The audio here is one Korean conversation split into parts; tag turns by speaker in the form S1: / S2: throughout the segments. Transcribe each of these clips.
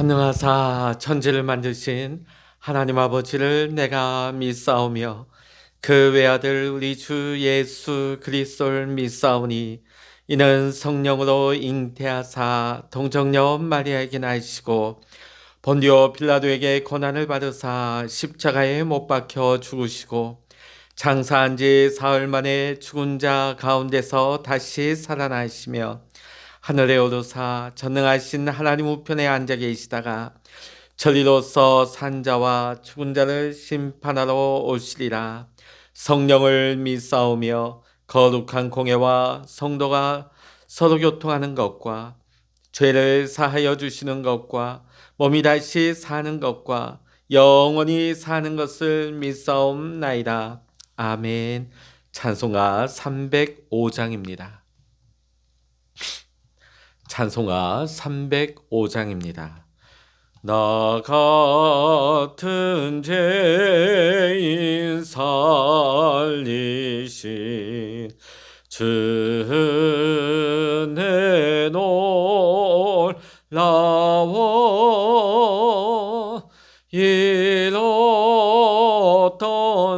S1: 전능하사 천지를 만드신 하나님 아버지를 내가 믿사오며 그 외아들 우리 주 예수 그리스도를 믿사오니 이는 성령으로 잉태하사 동정녀 마리아에게 나시고 본디오 빌라도에게 고난을 받으사 십자가에 못 박혀 죽으시고 장사한 지 사흘 만에 죽은 자 가운데서 다시 살아나시며 하늘에 오르사 전능하신 하나님 우편에 앉아 계시다가 저리로서 산자와 죽은 자를 심판하러 오시리라. 성령을 믿사오며 거룩한 공예와 성도가 서로 교통하는 것과 죄를 사하여 주시는 것과 몸이 다시 사는 것과 영원히 사는 것을 믿사옵나이다. 아멘. 찬송가 305장입니다. 찬송가 305장입니다. 나 같은 죄인 살리신 주 은혜 놀라워 잃었던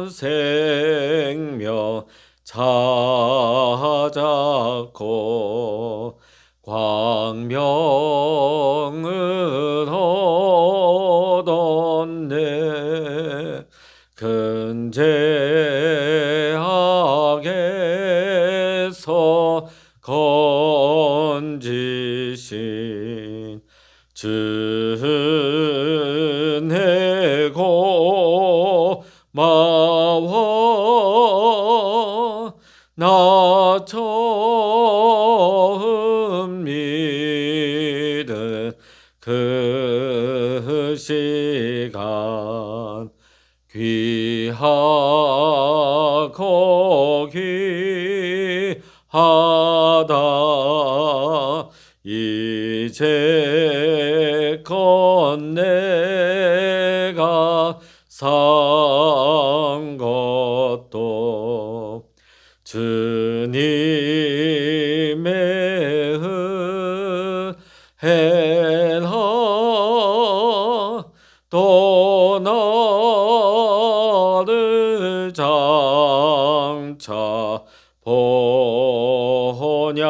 S1: 생명 찾았고 광명을 얻었네. 근제악에서 건지신 주 은혜 고마워. 나 처음 믿은 그 시간 귀하고 귀하다. 이제껏 내가 산 것도 주님의 은혜라. 또 나를 장차 본향에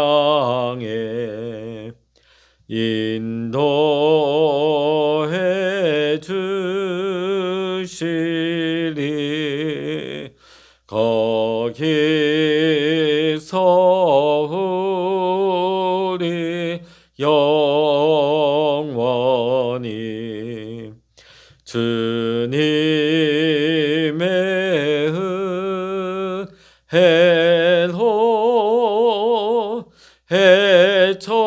S1: 인도해 주시리. 거기서 우리 영원히 주님의 은혜로 해처럼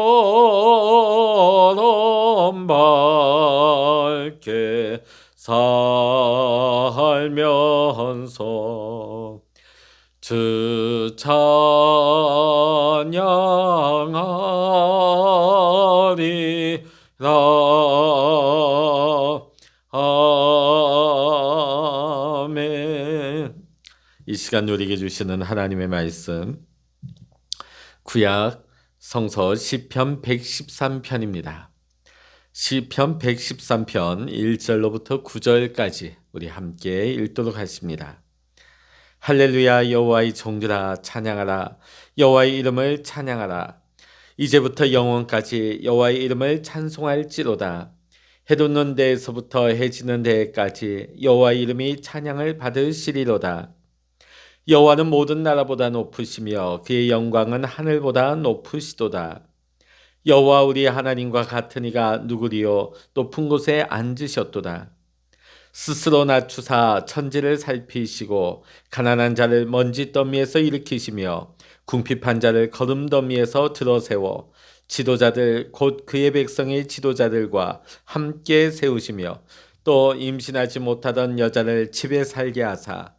S1: 밝게 살면서 주 찬양하리라. 아멘. 이 시간 누리게 주시는 하나님의 말씀, 구약 성서 시편 113편입니다. 시편 113편 1절로부터 9절까지 우리 함께 읽도록 하십니다. 할렐루야. 여호와의 종들아 찬양하라. 여호와의 이름을 찬양하라. 이제부터 영원까지 여호와의 이름을 찬송할지로다. 해 돋는 데에서부터 해 지는 데까지 여호와의 이름이 찬양을 받으시리로다. 여호와는 모든 나라보다 높으시며 그의 영광은 하늘보다 높으시도다. 여호와 우리 하나님과 같은 이가 누구리요? 높은 곳에 앉으셨도다. 스스로 낮추사 천지를 살피시고 가난한 자를 먼지 더미에서 일으키시며 궁핍한 자를 거름 더미에서 들어세워 지도자들 곧 그의 백성의 지도자들과 함께 세우시며 또 임신하지 못하던 여자를 집에 살게 하사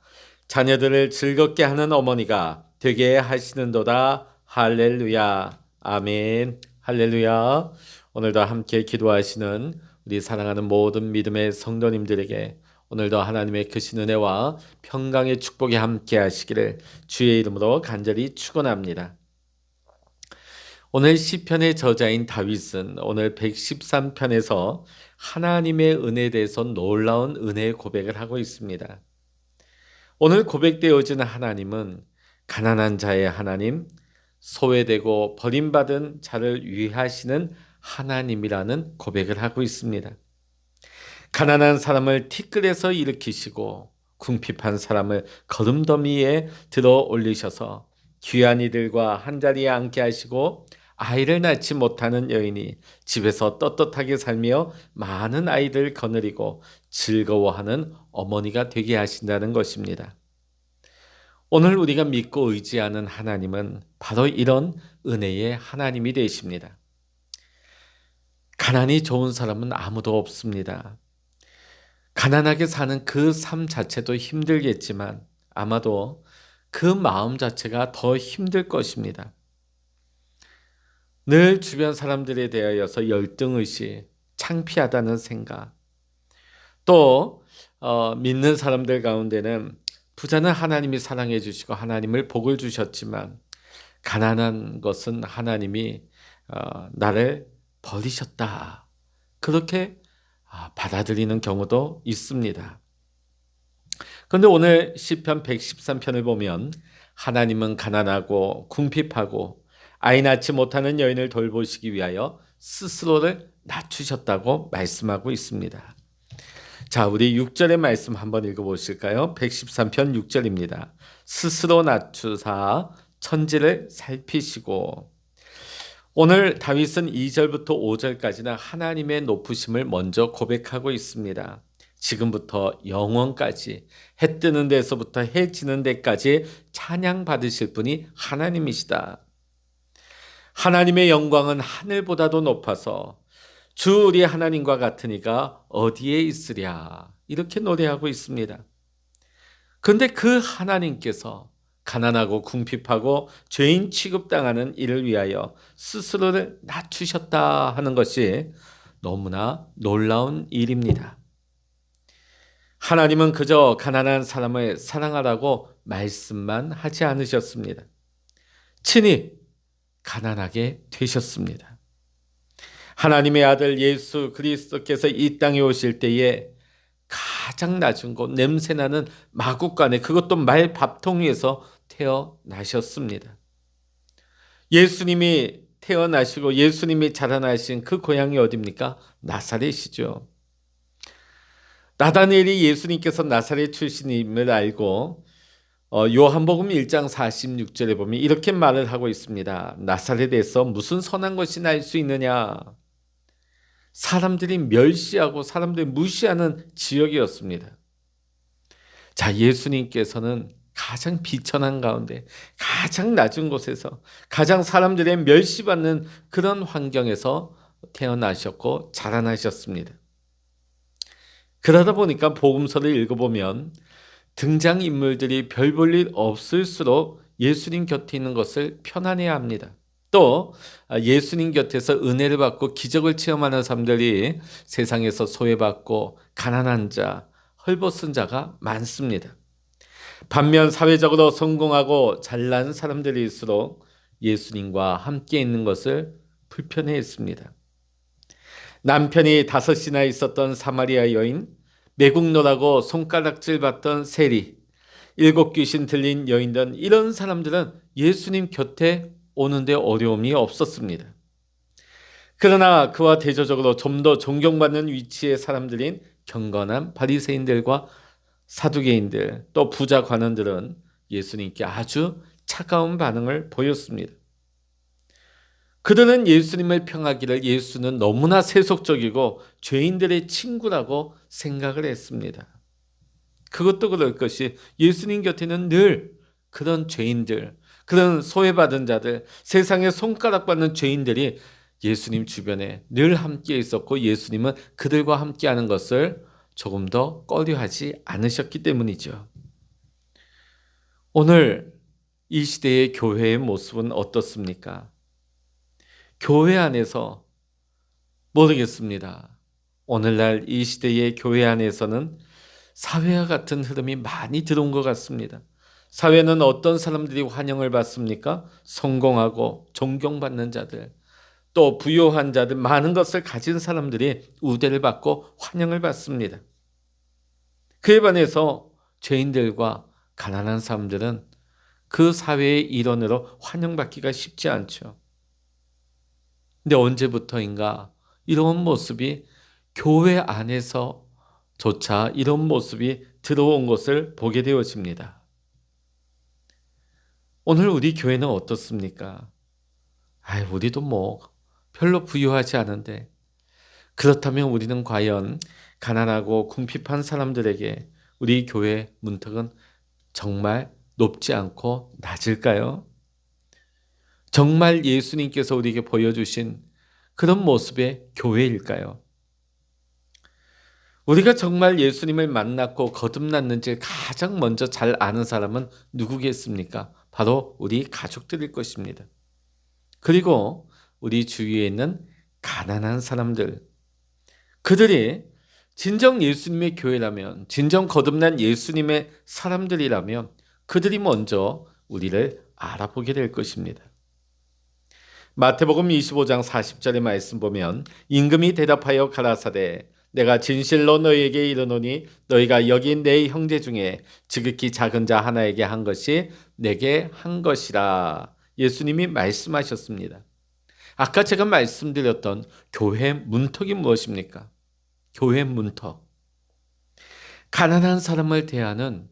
S1: 자녀들을 즐겁게 하는 어머니가 되게 하시는도다. 할렐루야. 아멘. 할렐루야. 오늘도 함께 기도하시는 우리 사랑하는 모든 믿음의 성도님들에게 오늘도 하나님의 크신 은혜와 평강의 축복이 함께 하시기를 주의 이름으로 간절히 축원합니다. 오늘 시편의 저자인 다윗은 오늘 113편에서 하나님의 은혜에 대해서 놀라운 은혜의 고백을 하고 있습니다. 오늘 고백되어지는 하나님은 가난한 자의 하나님, 소외되고 버림받은 자를 위하시는 하나님이라는 고백을 하고 있습니다. 가난한 사람을 티끌에서 일으키시고 궁핍한 사람을 거름더미에 들어 올리셔서 귀한 이들과 한자리에 앉게 하시고 아이를 낳지 못하는 여인이 집에서 떳떳하게 살며 많은 아이들 거느리고 즐거워하는 어머니가 되게 하신다는 것입니다. 오늘 우리가 믿고 의지하는 하나님은 바로 이런 은혜의 하나님이 되십니다. 가난이 좋은 사람은 아무도 없습니다. 가난하게 사는 그 삶 자체도 힘들겠지만 아마도 그 마음 자체가 더 힘들 것입니다. 늘 주변 사람들에 대하여서 열등의식, 창피하다는 생각, 또 믿는 사람들 가운데는 부자는 하나님이 사랑해 주시고 하나님을 복을 주셨지만 가난한 것은 하나님이 나를 버리셨다. 그렇게 받아들이는 경우도 있습니다. 그런데 오늘 시편 113편을 보면 하나님은 가난하고 궁핍하고 아이 낳지 못하는 여인을 돌보시기 위하여 스스로를 낮추셨다고 말씀하고 있습니다. 자, 우리 6절의 말씀 한번 읽어보실까요? 113편 6절입니다. 스스로 낮추사 천지를 살피시고. 오늘 다윗은 2절부터 5절까지는 하나님의 높으심을 먼저 고백하고 있습니다. 지금부터 영원까지 해 뜨는 데서부터 해 지는 데까지 찬양 받으실 분이 하나님이시다. 하나님의 영광은 하늘보다도 높아서 주 우리 하나님과 같으니까 어디에 있으랴, 이렇게 노래하고 있습니다. 그런데 그 하나님께서 가난하고 궁핍하고 죄인 취급당하는 이를 위하여 스스로를 낮추셨다 하는 것이 너무나 놀라운 일입니다. 하나님은 그저 가난한 사람을 사랑하라고 말씀만 하지 않으셨습니다. 친히 가난하게 되셨습니다. 하나님의 아들 예수 그리스도께서 이 땅에 오실 때에 가장 낮은 곳, 냄새나는 마구간에, 그것도 말 밥통 위에서 태어나셨습니다. 예수님이 태어나시고 예수님이 자라나신 그 고향이 어디입니까? 나사렛이죠. 나다니엘이 예수님께서 나사렛 출신임을 알고 요한복음 1장 46절에 보면 이렇게 말을 하고 있습니다. 나사렛에서 무슨 선한 것이 날 수 있느냐? 사람들이 멸시하고 사람들이 무시하는 지역이었습니다. 자, 예수님께서는 가장 비천한 가운데 가장 낮은 곳에서 가장 사람들의 멸시받는 그런 환경에서 태어나셨고 자라나셨습니다. 그러다 보니까 복음서를 읽어보면 등장인물들이 별 볼 일 없을수록 예수님 곁에 있는 것을 편안해야 합니다. 또 예수님 곁에서 은혜를 받고 기적을 체험하는 사람들이 세상에서 소외받고 가난한 자, 헐벗은 자가 많습니다. 반면 사회적으로 성공하고 잘난 사람들일수록 예수님과 함께 있는 것을 불편해했습니다. 남편이 5이나 있었던 사마리아 여인, 매국노라고 손가락질 받던 세리, 7 귀신 들린 여인 등 이런 사람들은 예수님 곁에 오는데 어려움이 없었습니다. 그러나 그와 대조적으로 좀 더 존경받는 위치의 사람들인 경건한 바리새인들과 사두개인들, 또 부자 관원들은 예수님께 아주 차가운 반응을 보였습니다. 그들은 예수님을 평하기를 예수는 너무나 세속적이고 죄인들의 친구라고 생각을 했습니다. 그것도 그럴 것이 예수님 곁에는 늘 그런 죄인들, 그런 소외받은 자들, 세상에 손가락받는 죄인들이 예수님 주변에 늘 함께 있었고 예수님은 그들과 함께하는 것을 조금 더 꺼려하지 않으셨기 때문이죠. 오늘 이 시대의 교회의 모습은 어떻습니까? 교회 안에서 모르겠습니다. 오늘날 이 시대의 교회 안에서는 사회와 같은 흐름이 많이 들어온 것 같습니다. 사회는 어떤 사람들이 환영을 받습니까? 성공하고 존경받는 자들, 또 부유한 자들, 많은 것을 가진 사람들이 우대를 받고 환영을 받습니다. 그에 반해서 죄인들과 가난한 사람들은 그 사회의 일원으로 환영받기가 쉽지 않죠. 근데 언제부터인가 이런 모습이 교회 안에서조차 이런 모습이 들어온 것을 보게 되어집니다. 오늘 우리 교회는 어떻습니까? 우리도 뭐 별로 부유하지 않은데, 그렇다면 우리는 과연 가난하고 궁핍한 사람들에게 우리 교회 문턱은 정말 높지 않고 낮을까요? 정말 예수님께서 우리에게 보여주신 그런 모습의 교회일까요? 우리가 정말 예수님을 만났고 거듭났는지 가장 먼저 잘 아는 사람은 누구겠습니까? 바로 우리 가족들일 것입니다. 그리고 우리 주위에 있는 가난한 사람들, 그들이 진정 예수님의 교회라면, 진정 거듭난 예수님의 사람들이라면 그들이 먼저 우리를 알아보게 될 것입니다. 마태복음 25장 40절의 말씀 보면 임금이 대답하여 가라사대 내가 진실로 너희에게 이르노니 너희가 여기 내 형제 중에 지극히 작은 자 하나에게 한 것이 내게 한 것이라. 예수님이 말씀하셨습니다. 아까 제가 말씀드렸던 교회 문턱이 무엇입니까? 교회 문턱. 가난한 사람을 대하는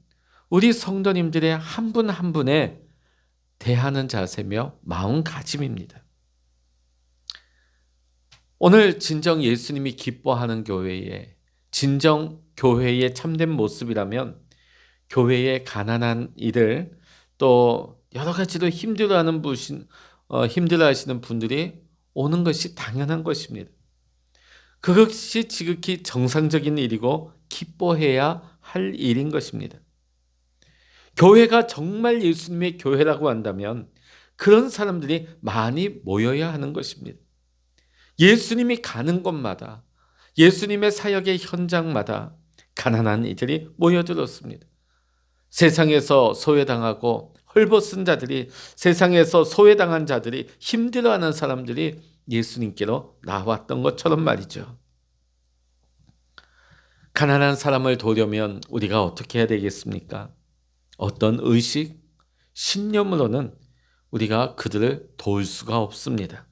S1: 우리 성도님들의 한 분 한 분의 대하는 자세며 마음가짐입니다. 오늘 진정 예수님이 기뻐하는 교회에, 진정 교회의 참된 모습이라면 교회의 가난한 이들, 또 여러 가지로 힘들어하시는 분들이 오는 것이 당연한 것입니다. 그것이 지극히 정상적인 일이고 기뻐해야 할 일인 것입니다. 교회가 정말 예수님의 교회라고 한다면 그런 사람들이 많이 모여야 하는 것입니다. 예수님이 가는 곳마다, 예수님의 사역의 현장마다 가난한 이들이 모여들었습니다. 세상에서 소외당하고 헐벗은 자들이, 세상에서 소외당한 자들이, 힘들어하는 사람들이 예수님께로 나왔던 것처럼 말이죠. 가난한 사람을 도우려면 우리가 어떻게 해야 되겠습니까? 어떤 의식, 신념으로는 우리가 그들을 도울 수가 없습니다.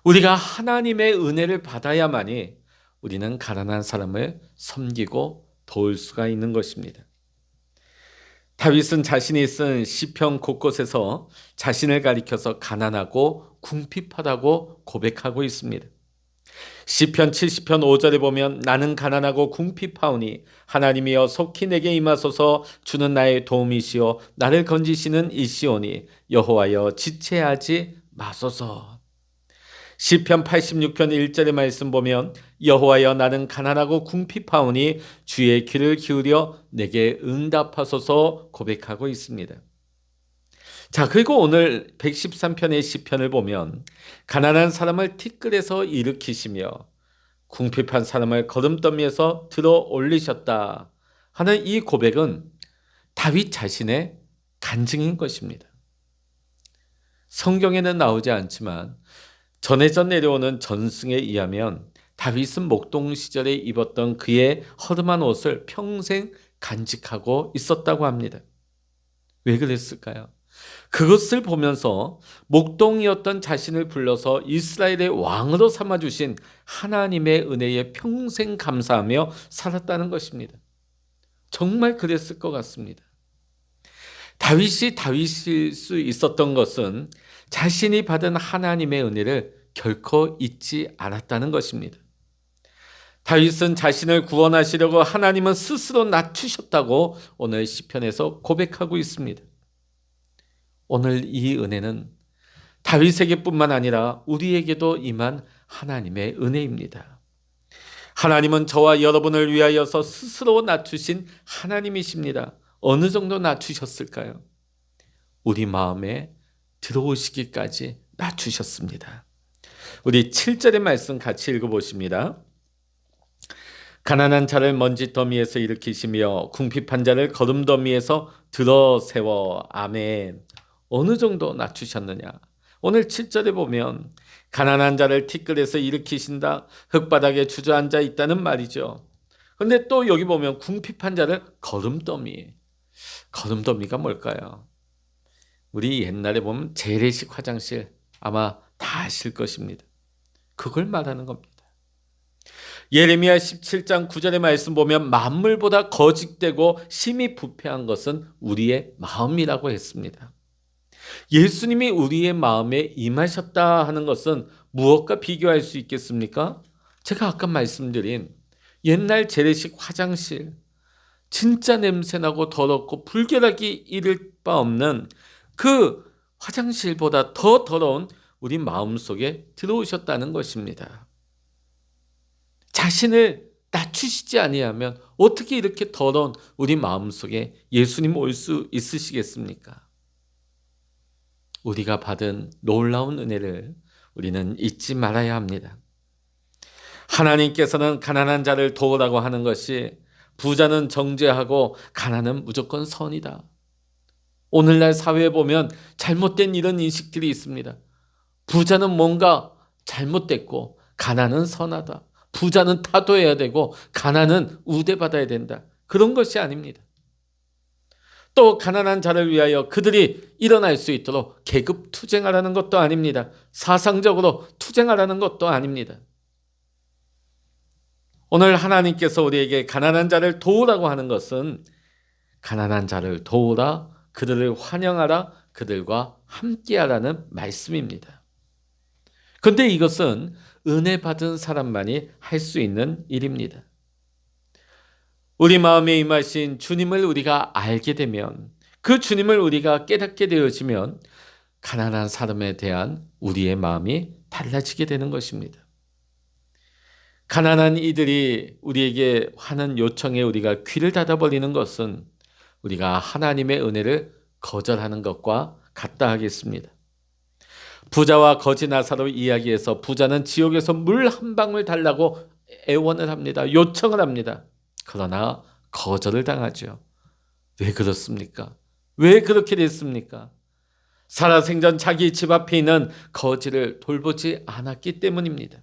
S1: 우리가 하나님의 은혜를 받아야만이 우리는 가난한 사람을 섬기고 도울 수가 있는 것입니다. 다윗은 자신이 쓴 시편 곳곳에서 자신을 가리켜서 가난하고 궁핍하다고 고백하고 있습니다. 시편 70편 5절에 보면 나는 가난하고 궁핍하오니 하나님이여 속히 내게 임하소서. 주는 나의 도움이시오 나를 건지시는 이시오니 여호와여 지체하지 마소서. 시편 86편 1절의 말씀 보면 여호와여 나는 가난하고 궁핍하오니 주의 귀를 기울여 내게 응답하소서 고백하고 있습니다. 자, 그리고 오늘 113편의 시편을 보면 가난한 사람을 티끌에서 일으키시며 궁핍한 사람을 거름더미에서 들어 올리셨다 하는 이 고백은 다윗 자신의 간증인 것입니다. 성경에는 나오지 않지만 전해져 내려오는 전승에 의하면 다윗은 목동 시절에 입었던 그의 허름한 옷을 평생 간직하고 있었다고 합니다. 왜 그랬을까요? 그것을 보면서 목동이었던 자신을 불러서 이스라엘의 왕으로 삼아주신 하나님의 은혜에 평생 감사하며 살았다는 것입니다. 정말 그랬을 것 같습니다. 다윗이 다윗일 수 있었던 것은 자신이 받은 하나님의 은혜를 결코 잊지 않았다는 것입니다. 다윗은 자신을 구원하시려고 하나님은 스스로 낮추셨다고 오늘 시편에서 고백하고 있습니다. 오늘 이 은혜는 다윗에게뿐만 아니라 우리에게도 임한 하나님의 은혜입니다. 하나님은 저와 여러분을 위하여서 스스로 낮추신 하나님이십니다. 어느 정도 낮추셨을까요? 우리 마음에 들어오시기까지 낮추셨습니다. 우리 7절의 말씀 같이 읽어보십니다. 가난한 자를 먼지더미에서 일으키시며 궁핍한 자를 거름더미에서 들어 세워. 아멘. 어느 정도 낮추셨느냐? 오늘 7절에 보면 가난한 자를 티끌에서 일으키신다. 흙바닥에 주저앉아 있다는 말이죠. 근데 또 여기 보면 궁핍한 자를 거름더미. 거름더미가 뭘까요? 우리 옛날에 보면 재래식 화장실 아마 다 아실 것입니다. 그걸 말하는 겁니다. 예레미야 17장 9절의 말씀 보면 만물보다 거짓되고 심히 부패한 것은 우리의 마음이라고 했습니다. 예수님이 우리의 마음에 임하셨다 하는 것은 무엇과 비교할 수 있겠습니까? 제가 아까 말씀드린 옛날 재래식 화장실, 진짜 냄새나고 더럽고 불결하기 이를 바 없는 그 화장실보다 더 더러운 우리 마음속에 들어오셨다는 것입니다. 자신을 낮추시지 아니하면 어떻게 이렇게 더러운 우리 마음속에 예수님 올 수 있으시겠습니까? 우리가 받은 놀라운 은혜를 우리는 잊지 말아야 합니다. 하나님께서는 가난한 자를 도우라고 하는 것이 부자는 정죄하고 가난은 무조건 선이다. 오늘날 사회에 보면 잘못된 이런 인식들이 있습니다. 부자는 뭔가 잘못됐고 가난은 선하다. 부자는 타도해야 되고 가난은 우대받아야 된다. 그런 것이 아닙니다. 또 가난한 자를 위하여 그들이 일어날 수 있도록 계급 투쟁하라는 것도 아닙니다. 사상적으로 투쟁하라는 것도 아닙니다. 오늘 하나님께서 우리에게 가난한 자를 도우라고 하는 것은 가난한 자를 도우라, 그들을 환영하라, 그들과 함께하라는 말씀입니다. 그런데 이것은 은혜 받은 사람만이 할 수 있는 일입니다. 우리 마음에 임하신 주님을 우리가 알게 되면, 그 주님을 우리가 깨닫게 되어지면 가난한 사람에 대한 우리의 마음이 달라지게 되는 것입니다. 가난한 이들이 우리에게 하는 요청에 우리가 귀를 닫아버리는 것은 우리가 하나님의 은혜를 거절하는 것과 같다 하겠습니다. 부자와 거지 나사로 이야기에서 부자는 지옥에서 물 한 방울 달라고 애원을 합니다. 요청을 합니다. 그러나 거절을 당하죠. 왜 그렇습니까? 왜 그렇게 됐습니까? 살아생전 자기 집 앞에 있는 거지를 돌보지 않았기 때문입니다.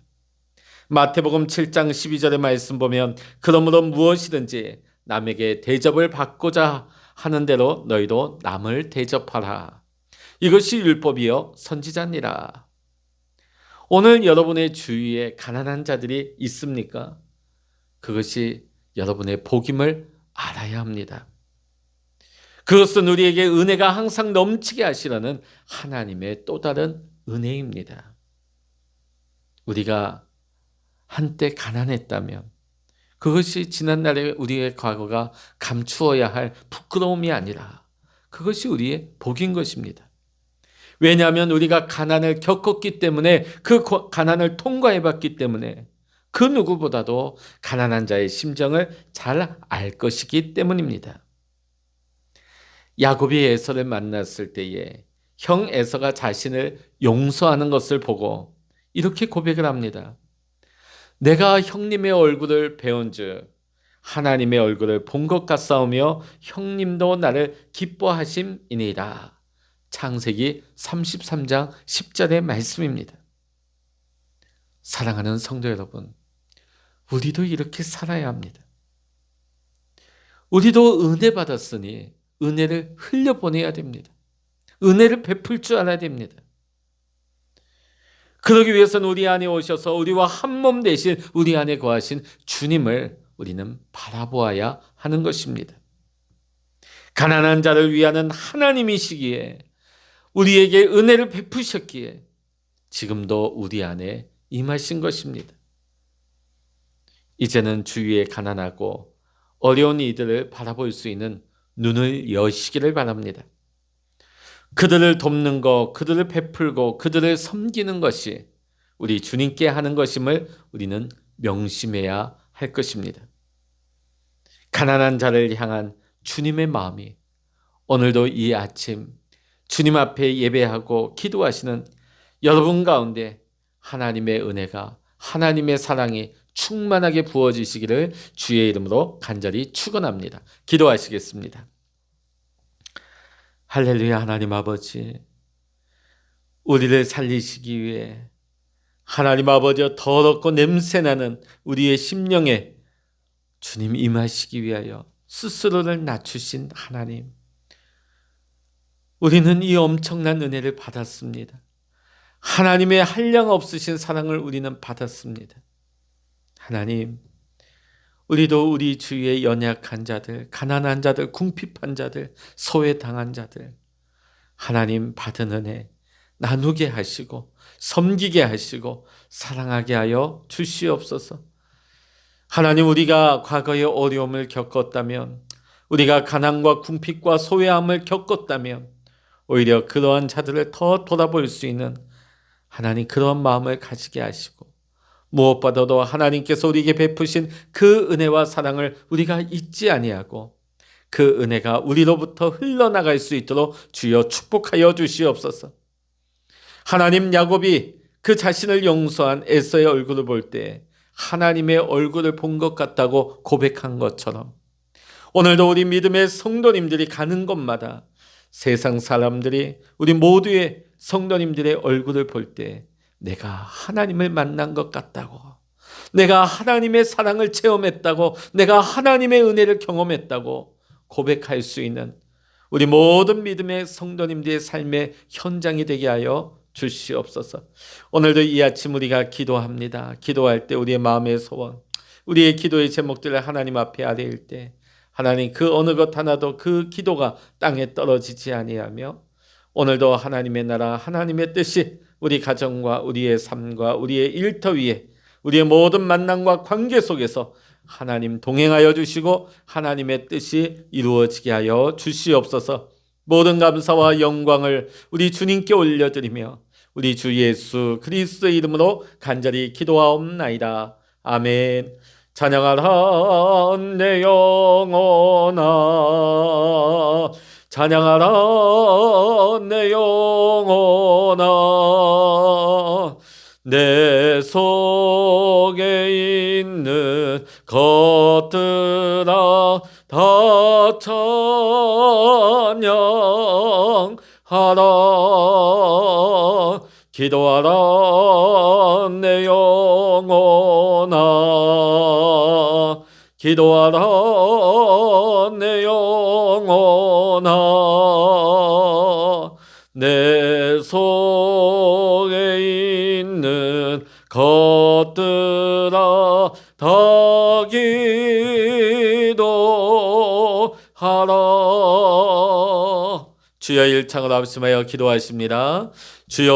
S1: 마태복음 7장 12절의 말씀 보면 그러므로 무엇이든지 남에게 대접을 받고자 하는 대로 너희도 남을 대접하라. 이것이 율법이요 선지자니라. 오늘 여러분의 주위에 가난한 자들이 있습니까? 그것이 여러분의 복임을 알아야 합니다. 그것은 우리에게 은혜가 항상 넘치게 하시라는 하나님의 또 다른 은혜입니다. 우리가 한때 가난했다면 그것이 지난날의 우리의 과거가 감추어야 할 부끄러움이 아니라 그것이 우리의 복인 것입니다. 왜냐하면 우리가 가난을 겪었기 때문에, 그 가난을 통과해봤기 때문에 그 누구보다도 가난한 자의 심정을 잘 알 것이기 때문입니다. 야곱이 에서를 만났을 때에 형 에서가 자신을 용서하는 것을 보고 이렇게 고백을 합니다. 내가 형님의 얼굴을 배운즉 하나님의 얼굴을 본 것 같사오며 형님도 나를 기뻐하심이니이다. 창세기 33장 10절의 말씀입니다. 사랑하는 성도 여러분, 우리도 이렇게 살아야 합니다. 우리도 은혜 받았으니 은혜를 흘려보내야 됩니다. 은혜를 베풀 줄 알아야 됩니다. 그러기 위해서는 우리 안에 오셔서 우리와 한 몸 되신 우리 안에 거하신 주님을 우리는 바라보아야 하는 것입니다. 가난한 자를 위하는 하나님이시기에, 우리에게 은혜를 베푸셨기에 지금도 우리 안에 임하신 것입니다. 이제는 주위에 가난하고 어려운 이들을 바라볼 수 있는 눈을 여시기를 바랍니다. 그들을 돕는 것, 그들을 베풀고 그들을 섬기는 것이 우리 주님께 하는 것임을 우리는 명심해야 할 것입니다. 가난한 자를 향한 주님의 마음이 오늘도 이 아침 주님 앞에 예배하고 기도하시는 여러분 가운데 하나님의 은혜가, 하나님의 사랑이 충만하게 부어지시기를 주의 이름으로 간절히 축원합니다. 기도하시겠습니다. 할렐루야. 하나님 아버지, 우리를 살리시기 위해 하나님 아버지여 더럽고 냄새나는 우리의 심령에 주님 임하시기 위하여 스스로를 낮추신 하나님, 우리는 이 엄청난 은혜를 받았습니다. 하나님의 한량 없으신 사랑을 우리는 받았습니다. 하나님, 우리도 우리 주위의 연약한 자들, 가난한 자들, 궁핍한 자들, 소외당한 자들, 하나님 받은 은혜 나누게 하시고 섬기게 하시고 사랑하게 하여 주시옵소서. 하나님, 우리가 과거의 어려움을 겪었다면, 우리가 가난과 궁핍과 소외함을 겪었다면 오히려 그러한 자들을 더 돌아볼 수 있는 하나님 그런 마음을 가지게 하시고, 무엇보다도 하나님께서 우리에게 베푸신 그 은혜와 사랑을 우리가 잊지 아니하고 그 은혜가 우리로부터 흘러나갈 수 있도록 주여 축복하여 주시옵소서. 하나님, 야곱이 그 자신을 용서한 에서의 얼굴을 볼 때 하나님의 얼굴을 본 것 같다고 고백한 것처럼, 오늘도 우리 믿음의 성도님들이 가는 곳마다 세상 사람들이 우리 모두의 성도님들의 얼굴을 볼 때 내가 하나님을 만난 것 같다고, 내가 하나님의 사랑을 체험했다고, 내가 하나님의 은혜를 경험했다고 고백할 수 있는 우리 모든 믿음의 성도님들의 삶의 현장이 되게 하여 주시옵소서. 오늘도 이 아침 우리가 기도합니다. 기도할 때 우리의 마음의 소원, 우리의 기도의 제목들을 하나님 앞에 아뢰일 때 하나님 그 어느 것 하나도 그 기도가 땅에 떨어지지 아니하며 오늘도 하나님의 나라, 하나님의 뜻이 우리 가정과 우리의 삶과 우리의 일터 위에 우리의 모든 만남과 관계 속에서 하나님 동행하여 주시고 하나님의 뜻이 이루어지게 하여 주시옵소서. 모든 감사와 영광을 우리 주님께 올려드리며 우리 주 예수 그리스도의 이름으로 간절히 기도하옵나이다. 아멘. 찬양하라 내 영혼아, 찬양하라 내 영혼아, 내 속에 있는 것들아 다 찬양하라. 기도하라 내 영혼아, 기도하라 내 영혼아, 내 속에 있는 것들아 다 기도하라. 주여 일창을 합심하여 기도하십니다. 주여